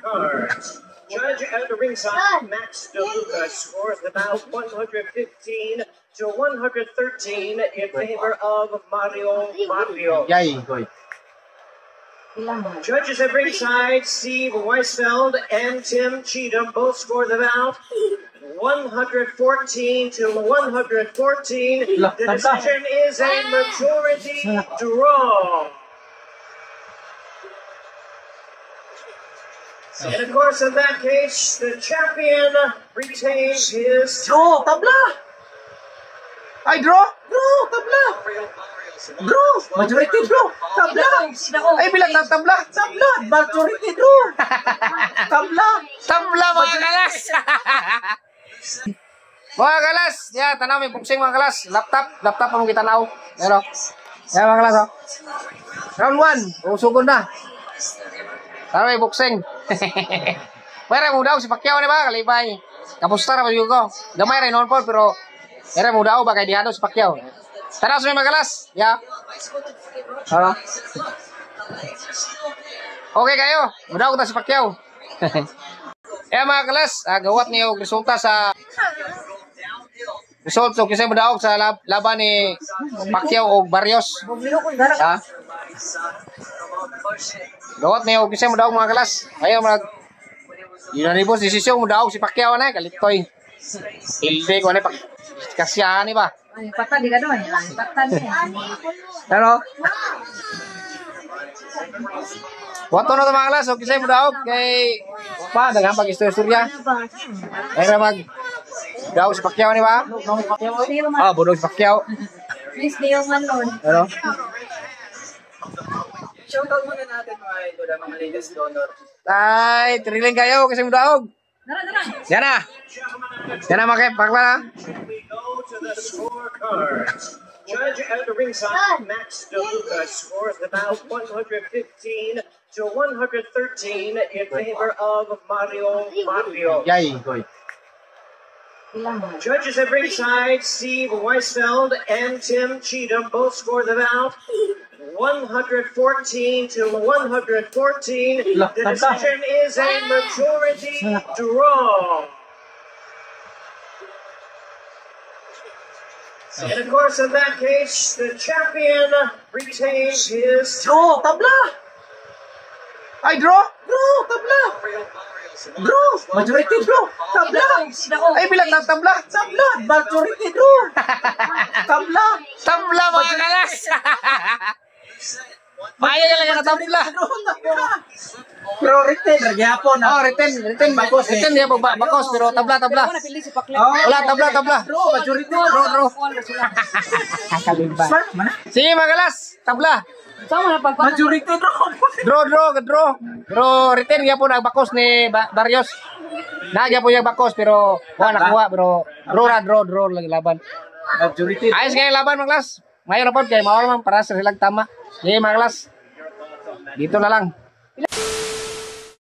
scorecards. Judge at the ringside, Max DeLuca scores the bout 115 to 113 in favor of Mario Barrios. Judges at ringside, Steve Weisfeld and Tim Cheatham both score the bout 114 to 114. The decision is a majority draw. And of course, in that case, the champion retains his... Draw! Tabla! Ay, draw! Draw! Tabla! Draw! Majority draw! Tabla! Ay, bilang ng tabla! Tabla! Majority draw! Tabla! Tabla mga kalas! Mga kalas! Yan, tanaw may puksing mga kalas. Laptop pa mong kitanaw. Yan o. Yan mga kalas o. Round 1. Usugod na. Tanaw may puksing. Pwede mo daw si Pacquiao ni ba? Kalibay. Kapusta na ba yung ko? Gamay rin noon po pero pwede mo daw ba kay Diado si Pacquiao? Tanaw sa may mga kalas. Ya. Ano? Okay kayo. Mudaw ko ta si Pacquiao. Mga kalas, gawat niyo resulta sa result so kasi mudaog sa laban ni Pacquiao o Barrios. Ha? Gawat niyo kasi mudaog mga kalas. Ayo mag unanimous decision mudaog si Pacquiao na kalitoy. Hilde ko na pa kasya ni ba? Ay, patad di ka doon. Patad niya. Pero wato na ito mga kalas, okay sa'yo mudaog kay pa, dagang pag-istorya. Ay na mag daog si Pacquiao ni ba? Budog si Pacquiao. Please, di yung manon. Ano? Shoutout muna natin mga idol, mga latest donor. Ay, thrilling kayo kasi mudaog. Yan na. Yan na mga pakla. We go to the scorecards. Judge at the ringside, Max DeLuca scores the bout 115 to 113 in favor of Mario Barrios. Judges at ringside, Steve Weisfeld and Tim Cheatham both score the bout 114 to 114. The decision is a majority draw. And of course, in that case, the champion retains his... Draw! Tabla! Ay, draw! Draw! Tabla! Draw! Majority draw! Tabla! Ay, bilang ng tabla! Tabla! Majority draw! Tabla! Tabla mga kalas. Maya ka lang yung tabla. Pero retain, nagyapon. Oh, retain bakos. Retain niya bakos pero tabla. Wala tabla. Draw! Majority draw! Draw. Smart man. Sige mga kalas, tabla. Majority draw! Draw. Pero retain niya po bakos ni Barrios. Nagya po yung bakos pero wala nakuha pero draw lagi laban. Majority. Ayos kayo laban mga kalas. Ngayon na po kayo mawala man para sa silang tama. Sige mga kalas. Dito na lang.